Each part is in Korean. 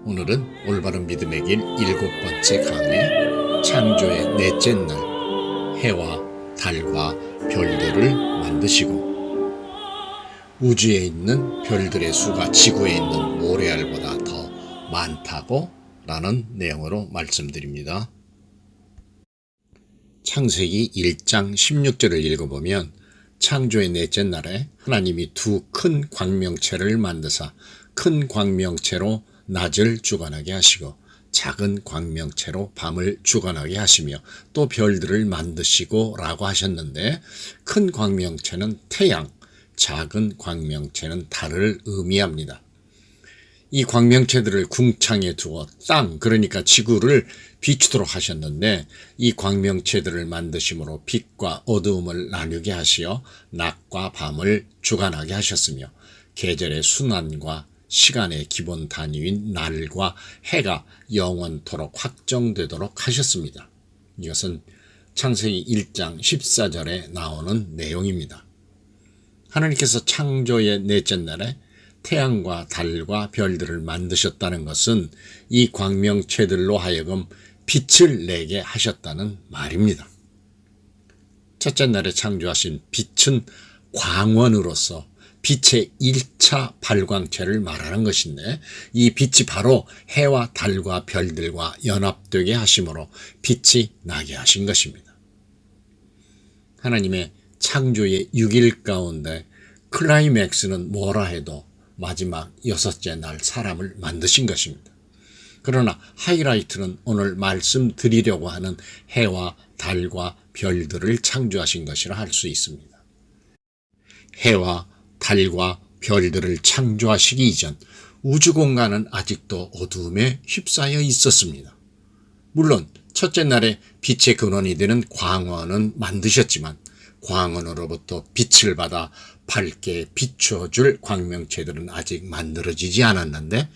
오늘은 올바른 믿음의 길 7번째 강의, 창조의 넷째 날, 해와 달과 별들을 만드시고. 우주에 있는 별들의 수가 지구에 있는 모래알보다 더 많다고 라는 내용으로 말씀드립니다. 창세기 1장 16절을 읽어보면, 창조의 넷째 날에 하나님이 두 큰 광명체를 만드사 큰 광명체로 낮을 주관하게 하시고 작은 광명체로 밤을 주관하게 하시며 또 별들을 만드시고 라고 하셨는데, 큰 광명체는 태양, 작은 광명체는 달을 의미합니다. 이 광명체들을 궁창에 두어 땅, 그러니까 지구를 비추도록 하셨는데, 이 광명체들을 만드심으로 빛과 어두움을 나누게 하시어 낮과 밤을 주관하게 하셨으며, 계절의 순환과 시간의 기본 단위인 날과 해가 영원토록 확정되도록 하셨습니다. 이것은 창세기 1장 14절에 나오는 내용입니다. 하나님께서 창조의 넷째 날에 태양과 달과 별들을 만드셨다는 것은 이 광명체들로 하여금 빛을 내게 하셨다는 말입니다. 첫째 날에 창조하신 빛은 광원으로서 빛의 1차 발광체를 말하는 것인데, 이 빛이 바로 해와 달과 별들과 연합되게 하심으로 빛이 나게 하신 것입니다. 하나님의 창조의 6일 가운데 클라이맥스는 뭐라 해도 마지막 6째 날 사람을 만드신 것입니다. 그러나 하이라이트는 오늘 말씀드리려고 하는 해와 달과 별들을 창조하신 것이라 할 수 있습니다. 해와 달과 별들을 창조하시기 이전 우주 공간은 아직도 어두움에 휩싸여 있었습니다. 물론 첫째 날에 빛의 근원이 되는 광원은 만드셨지만, 광원으로부터 빛을 받아 밝게 비춰줄 광명체들은 아직 만들어지지 않았는데,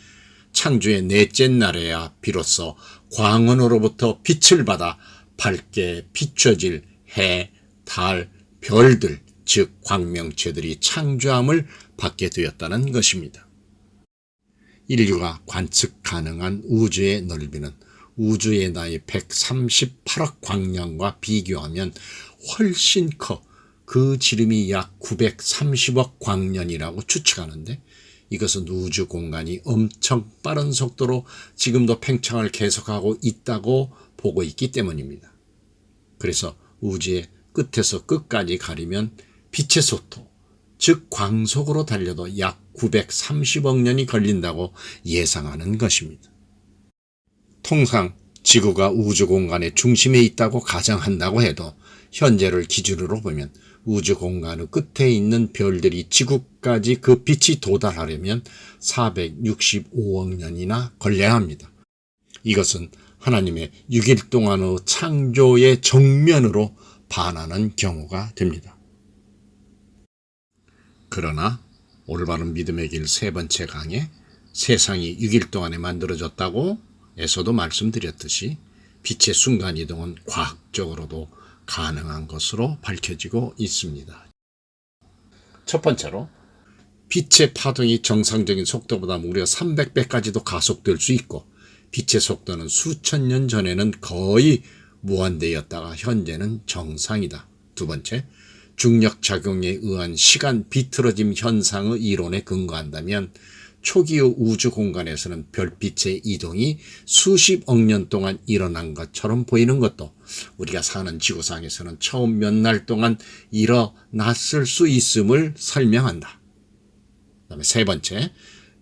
창조의 넷째 날에야 비로소 광원으로부터 빛을 받아 밝게 비춰질 해, 달, 별들, 즉 광명체들이 창조함을 받게 되었다는 것입니다. 인류가 관측 가능한 우주의 넓이는 우주의 나이 138억 광년과 비교하면 훨씬 커 그 지름이 약 930억 광년이라고 추측하는데, 이것은 우주 공간이 엄청 빠른 속도로 지금도 팽창을 계속하고 있다고 보고 있기 때문입니다. 그래서 우주의 끝에서 끝까지 가리면 빛의 속도, 즉 광속으로 달려도 약 930억 년이 걸린다고 예상하는 것입니다. 통상 지구가 우주 공간의 중심에 있다고 가정한다고 해도 현재를 기준으로 보면 우주 공간의 끝에 있는 별들이 지구까지 그 빛이 도달하려면 465억 년이나 걸려야 합니다. 이것은 하나님의 6일 동안의 창조의 정면으로 반하는 경우가 됩니다. 그러나 올바른 믿음의 길 3번째 강에 세상이 6일 동안에 만들어졌다고 에서도 말씀드렸듯이 빛의 순간이동은 과학적으로도 가능한 것으로 밝혀지고 있습니다. 첫 번째로, 빛의 파동이 정상적인 속도보다 무려 300배까지도 가속될 수 있고, 빛의 속도는 수천 년 전에는 거의 무한대였다가 현재는 정상이다. 두 번째, 중력작용에 의한 시간 비틀어짐 현상의 이론에 근거한다면 초기의 우주 공간에서는 별빛의 이동이 수십억 년 동안 일어난 것처럼 보이는 것도 우리가 사는 지구상에서는 처음 몇 날 동안 일어났을 수 있음을 설명한다. 그다음에 세 번째,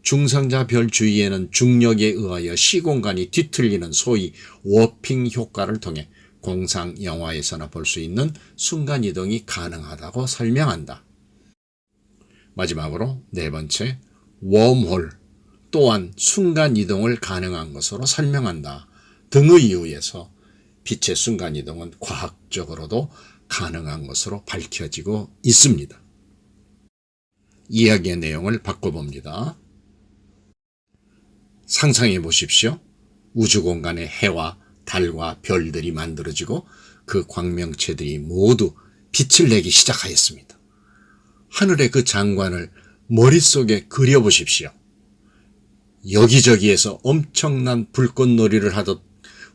중성자 별 주위에는 중력에 의하여 시공간이 뒤틀리는 소위 워핑 효과를 통해 공상 영화에서나 볼 수 있는 순간이동이 가능하다고 설명한다. 마지막으로 네 번째, 웜홀 또한 순간이동을 가능한 것으로 설명한다 등의 이유에서 빛의 순간이동은 과학적으로도 가능한 것으로 밝혀지고 있습니다. 이야기의 내용을 바꿔봅니다. 상상해 보십시오. 우주 공간의 해와 달과 별들이 만들어지고 그 광명체들이 모두 빛을 내기 시작하였습니다. 하늘의 그 장관을 머릿속에 그려보십시오. 여기저기에서 엄청난 불꽃놀이를 하듯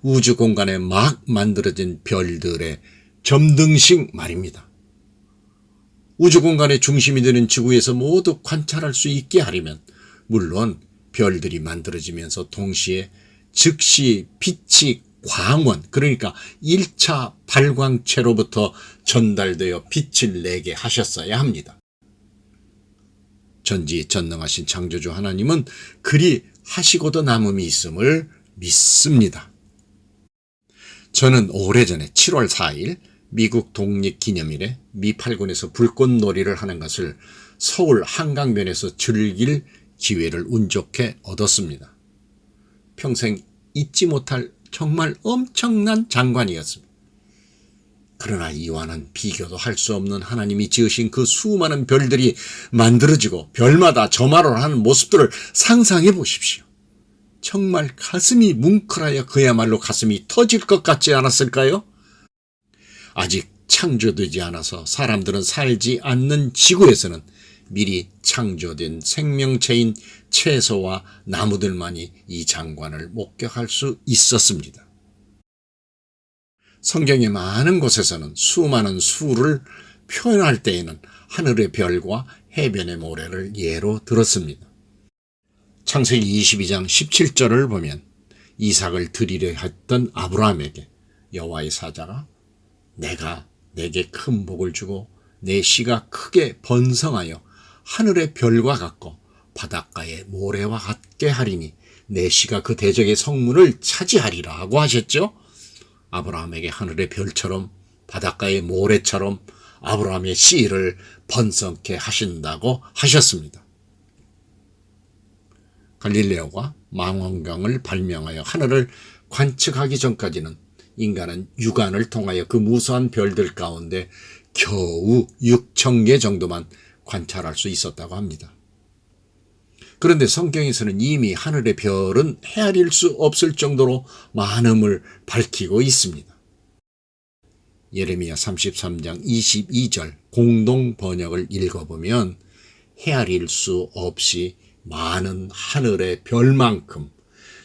우주 공간에 막 만들어진 별들의 점등식 말입니다. 우주 공간의 중심이 되는 지구에서 모두 관찰할 수 있게 하려면 물론 별들이 만들어지면서 동시에 즉시 빛이 광원, 그러니까 1차 발광체로부터 전달되어 빛을 내게 하셨어야 합니다. 전지전능하신 창조주 하나님은 그리 하시고도 남음이 있음을 믿습니다. 저는 오래전에 7월 4일 미국 독립기념일에 미 8군에서 불꽃놀이를 하는 것을 서울 한강변에서 즐길 기회를 운 좋게 얻었습니다. 평생 잊지 못할 정말 엄청난 장관이었습니다. 그러나 이와는 비교도 할 수 없는 하나님이 지으신 그 수많은 별들이 만들어지고 별마다 점화를 하는 모습들을 상상해 보십시오. 정말 가슴이 뭉클하여 그야말로 가슴이 터질 것 같지 않았을까요? 아직 창조되지 않아서 사람들은 살지 않는 지구에서는 미리 창조된 생명체인 채소와 나무들만이 이 장관을 목격할 수 있었습니다. 성경의 많은 곳에서는 수많은 수를 표현할 때에는 하늘의 별과 해변의 모래를 예로 들었습니다. 창세기 22장 17절을 보면 이삭을 드리려 했던 아브라함에게 여호와의 사자가 내가 내게 큰 복을 주고 내 씨가 크게 번성하여 하늘의 별과 같고 바닷가의 모래와 같게 하리니 내 씨가 그 대적의 성문을 차지하리라 하고 하셨죠. 아브라함에게 하늘의 별처럼 바닷가의 모래처럼 아브라함의 씨를 번성케 하신다고 하셨습니다. 갈릴레오가 망원경을 발명하여 하늘을 관측하기 전까지는 인간은 육안을 통하여 그 무수한 별들 가운데 겨우 6,000개 정도만 관찰할 수 있었다고 합니다. 그런데 성경에서는 이미 하늘의 별은 헤아릴 수 없을 정도로 많음을 밝히고 있습니다. 예레미야 33장 22절 공동 번역을 읽어보면 헤아릴 수 없이 많은 하늘의 별만큼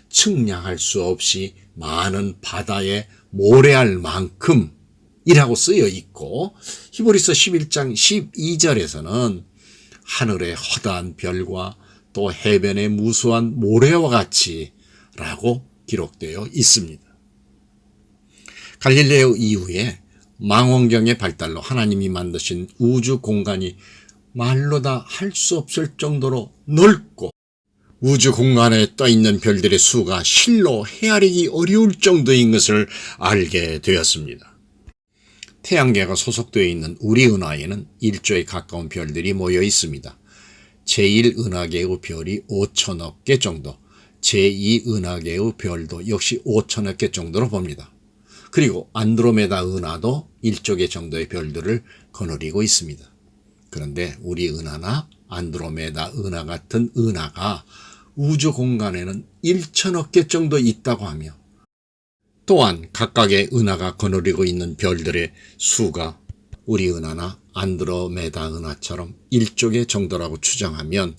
측량할 수 없이 많은 바다의 모래알 만큼 이라고 쓰여 있고 히브리서 11장 12절에서는 하늘의 허다한 별과 또 해변의 무수한 모래와 같이 라고 기록되어 있습니다. 갈릴레오 이후에 망원경의 발달로 하나님이 만드신 우주 공간이 말로 다 할 수 없을 정도로 넓고 우주 공간에 떠 있는 별들의 수가 실로 헤아리기 어려울 정도인 것을 알게 되었습니다. 태양계가 소속되어 있는 우리 은하에는 1조에 가까운 별들이 모여 있습니다. 제1은하계의 별이 5천억 개 정도, 제2은하계의 별도 역시 5천억 개 정도로 봅니다. 그리고 안드로메다 은하도 1조 정도의 별들을 거느리고 있습니다. 그런데 우리 은하나 안드로메다 은하 같은 은하가 우주 공간에는 1천억 개 정도 있다고 하며 또한 각각의 은하가 거느리고 있는 별들의 수가 우리 은하나 안드로메다 은하처럼 1조 정도라고 추정하면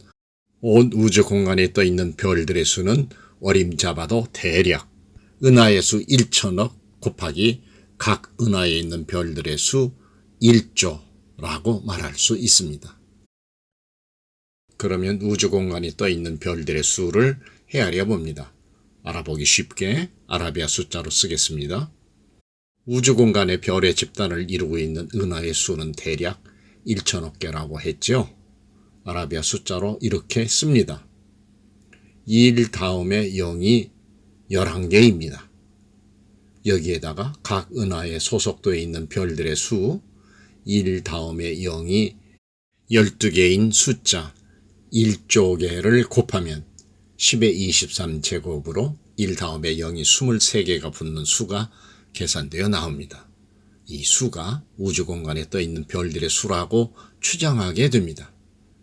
온 우주 공간에 떠 있는 별들의 수는 어림잡아도 대략 은하의 수 1천억 곱하기 각 은하에 있는 별들의 수 1조라고 말할 수 있습니다. 그러면 우주 공간에 떠 있는 별들의 수를 헤아려 봅니다. 알아보기 쉽게 아라비아 숫자로 쓰겠습니다. 우주 공간의 별의 집단을 이루고 있는 은하의 수는 대략 1천억 개라고 했죠. 아라비아 숫자로 이렇게 씁니다. 1 다음에 0이 11개입니다. 여기에다가 각 은하에 소속되어 있는 별들의 수 1 다음에 0이 12개인 숫자 1조 개를 곱하면 10의 23제곱으로 1 다음에 0이 23개가 붙는 수가 계산되어 나옵니다. 이 수가 우주 공간에 떠 있는 별들의 수라고 추정하게 됩니다.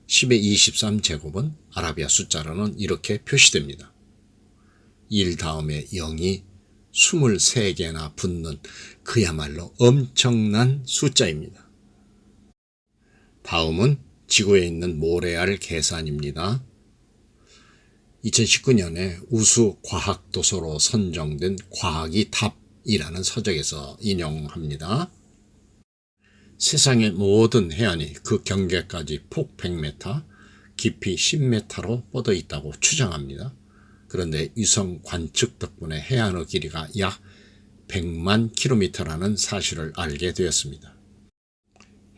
10의 23제곱은 아라비아 숫자로는 이렇게 표시됩니다. 1 다음에 0이 23개나 붙는 그야말로 엄청난 숫자입니다. 다음은 지구에 있는 모래알 계산입니다. 2019년에 우수 과학 도서로 선정된 과학이 답이라는 서적에서 인용합니다. 세상의 모든 해안이 그 경계까지 폭 100m, 깊이 10m로 뻗어 있다고 추정합니다. 그런데 위성 관측 덕분에 해안의 길이가 약 100만 km라는 사실을 알게 되었습니다.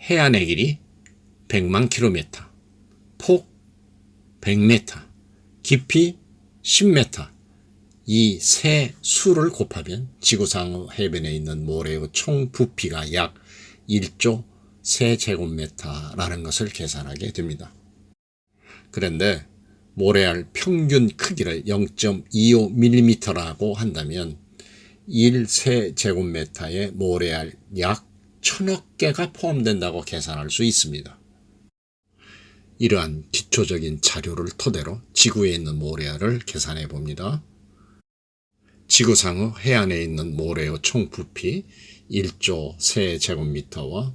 해안의 길이 100만 km, 폭 100m, 깊이 10m, 이 세 수를 곱하면 지구상 해변에 있는 모래의 총 부피가 약 1조 세제곱미터라는 것을 계산하게 됩니다. 그런데 모래알 평균 크기를 0.25mm라고 한다면 1세제곱미터에 모래알 약 1000억 개가 포함된다고 계산할 수 있습니다. 이러한 기초적인 자료를 토대로 지구에 있는 모래알을 계산해 봅니다. 지구상의 해안에 있는 모래의 총 부피 1조 세제곱미터와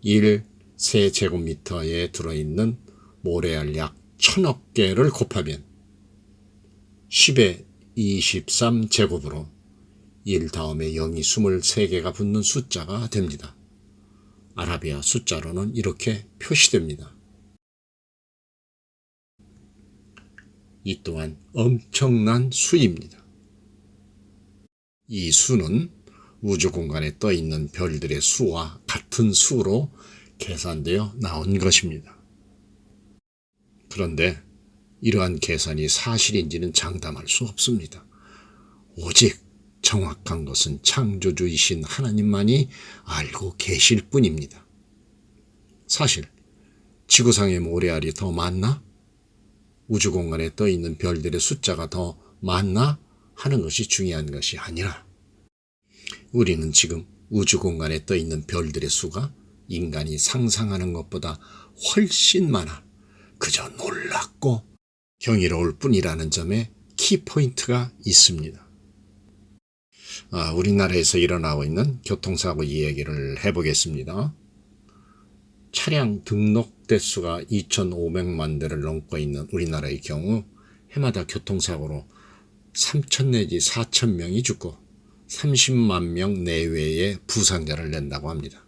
1세제곱미터에 들어있는 모래알 약 1000억 개를 곱하면 10의 23제곱으로 1 다음에 0이 23개가 붙는 숫자가 됩니다. 아라비아 숫자로는 이렇게 표시됩니다. 이 또한 엄청난 수입니다. 이 수는 우주 공간에 떠 있는 별들의 수와 같은 수로 계산되어 나온 것입니다. 그런데 이러한 계산이 사실인지는 장담할 수 없습니다. 오직 정확한 것은 창조주이신 하나님만이 알고 계실 뿐입니다. 사실 지구상의 모래알이 더 많나? 우주 공간에 떠 있는 별들의 숫자가 더 많나 하는 것이 중요한 것이 아니라 우리는 지금 우주 공간에 떠 있는 별들의 수가 인간이 상상하는 것보다 훨씬 많아 그저 놀랍고 경이로울 뿐이라는 점에 키포인트가 있습니다. 우리나라에서 일어나고 있는 교통사고 이야기를 해보겠습니다. 차량 등록 대수가 2,500만 대를 넘고 있는 우리나라의 경우 해마다 교통사고로 3천 내지 4천 명이 죽고 30만 명 내외의 부상자를 낸다고 합니다.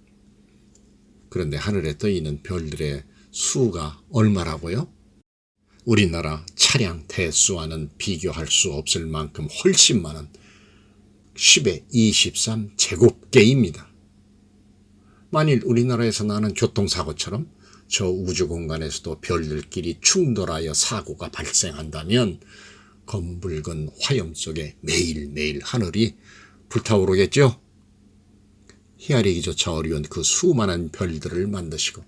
그런데 하늘에 떠 있는 별들의 수가 얼마라고요? 우리나라 차량 대수와는 비교할 수 없을 만큼 훨씬 많은 10의 23 제곱개입니다. 만일 우리나라에서 나는 교통사고처럼 저 우주 공간에서도 별들끼리 충돌하여 사고가 발생한다면 검붉은 화염 속에 매일매일 하늘이 불타오르겠죠? 헤아리기조차 어려운 그 수많은 별들을 만드시고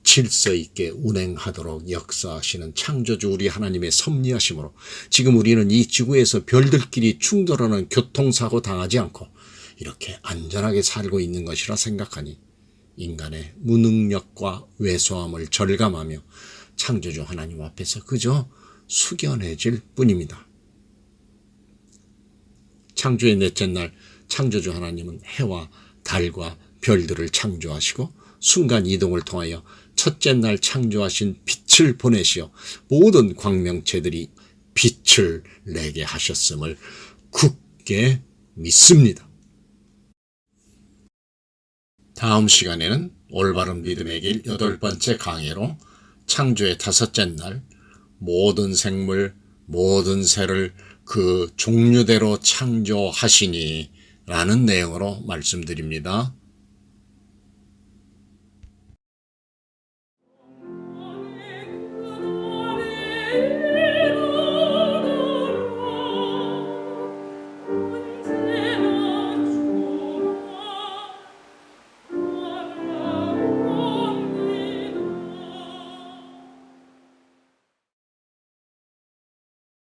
질서 있게 운행하도록 역사하시는 창조주 우리 하나님의 섭리하심으로 지금 우리는 이 지구에서 별들끼리 충돌하는 교통사고 당하지 않고 이렇게 안전하게 살고 있는 것이라 생각하니 인간의 무능력과 왜소함을 절감하며 창조주 하나님 앞에서 그저 숙연해질 뿐입니다. 창조의 넷째 날 창조주 하나님은 해와 달과 별들을 창조하시고 순간 이동을 통하여 첫째 날 창조하신 빛을 보내시어 모든 광명체들이 빛을 내게 하셨음을 굳게 믿습니다. 다음 시간에는 올바른 믿음의 길 8번째 강해로 창조의 다섯째 날 모든 생물, 모든 새를 그 종류대로 창조하시니 라는 내용으로 말씀드립니다.